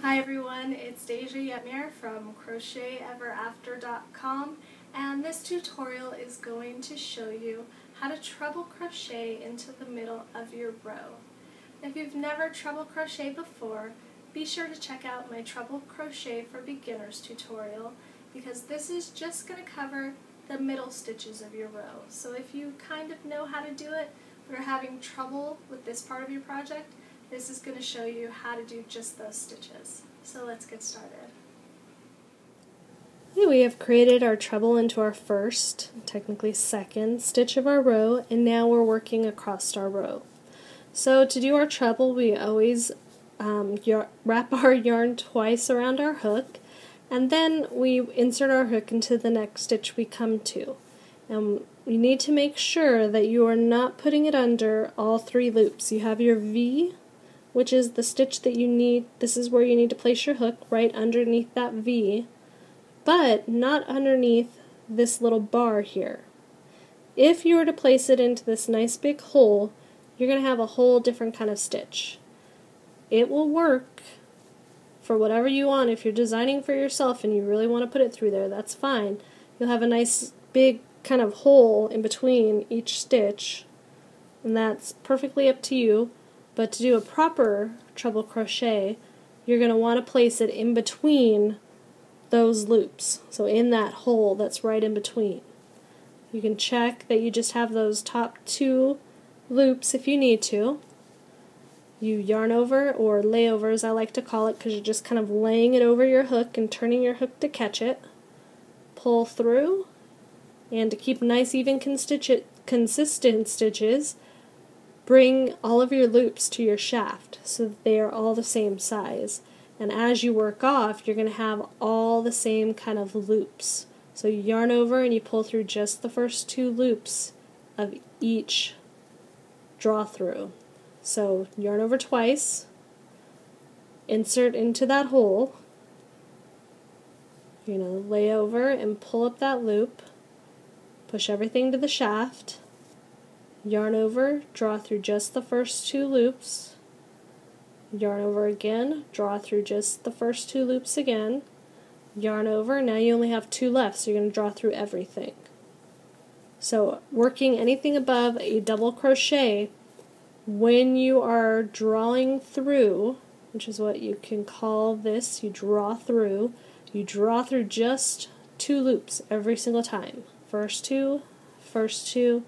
Hi everyone, it's Deja Yetmir from CrochetEverAfter.com, and this tutorial is going to show you how to treble crochet into the middle of your row. If you've never treble crocheted before, be sure to check out my Treble Crochet for Beginners tutorial, because this is just going to cover the middle stitches of your row. So if you kind of know how to do it, but are having trouble with this part of your project, this is going to show you how to do just those stitches. So let's get started. Okay, we have created our treble into our first, technically second, stitch of our row, and now we're working across our row. So to do our treble, we always wrap our yarn twice around our hook, and then we insert our hook into the next stitch we come to. And you need to make sure that you are not putting it under all three loops. You have your V, which is the stitch that you need. This is where you need to place your hook, right underneath that V, but not underneath this little bar here. If you were to place it into this nice big hole, you're going to have a whole different kind of stitch. It will work for whatever you want. If you're designing for yourself and you really want to put it through there, that's fine. You'll have a nice big kind of hole in between each stitch, and that's perfectly up to you. But to do a proper treble crochet, you're going to want to place it in between those loops, so in that hole that's right in between. You can check that you just have those top two loops if you need to. You yarn over, or lay over as I like to call it, because you're just kind of laying it over your hook and turning your hook to catch it. Pull through, and to keep nice even consistent stitches, bring all of your loops to your shaft so that they are all the same size. And as you work off, you're going to have all the same kind of loops. So you yarn over and you pull through just the first two loops of each draw through. So yarn over twice, insert into that hole, you're going to lay over and pull up that loop, push everything to the shaft, yarn over, draw through just the first two loops, yarn over again, draw through just the first two loops again, yarn over, now you only have two left, so you're going to draw through everything. So working anything above a double crochet, when you are drawing through, which is what you can call this, you draw through just two loops every single time. First two, first two,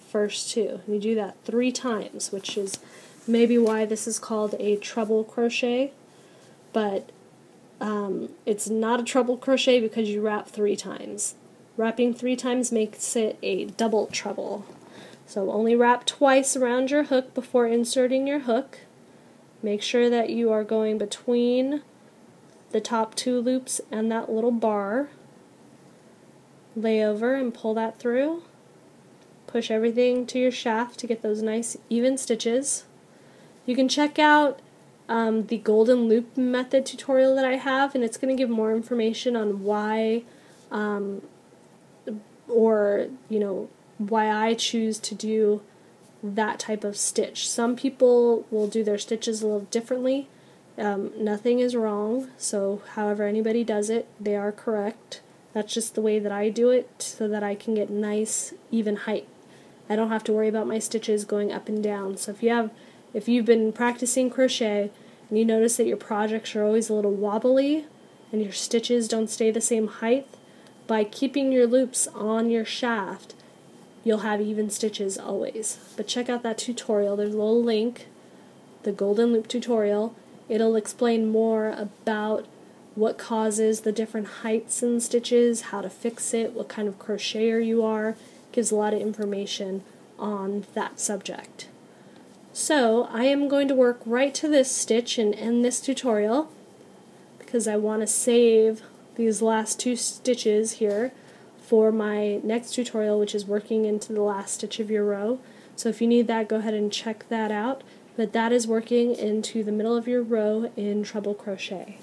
first two. And you do that 3 times, which is maybe why this is called a treble crochet, but it's not a treble crochet because you wrap 3 times. Wrapping 3 times makes it a double treble. So only wrap twice around your hook before inserting your hook. Make sure that you are going between the top 2 loops and that little bar. Lay over and pull that through. Push everything to your shaft to get those nice even stitches. You can check out the golden loop method tutorial that I have, and it's going to give more information on why why I choose to do that type of stitch. Some people will do their stitches a little differently. Nothing is wrong, so however anybody does it, they are correct. That's just the way that I do it, so that I can get nice even height. I don't have to worry about my stitches going up and down. So if you've been practicing crochet and you notice that your projects are always a little wobbly and your stitches don't stay the same height, by keeping your loops on your shaft, you'll have even stitches always. But check out that tutorial. There's a little link, the golden loop tutorial. It'll explain more about what causes the different heights in stitches, how to fix it, what kind of crocheter you are. Gives a lot of information on that subject. So I am going to work right to this stitch and end this tutorial, because I want to save these last 2 stitches here for my next tutorial, which is working into the last stitch of your row. So if you need that, go ahead and check that out. But that is working into the middle of your row in treble crochet.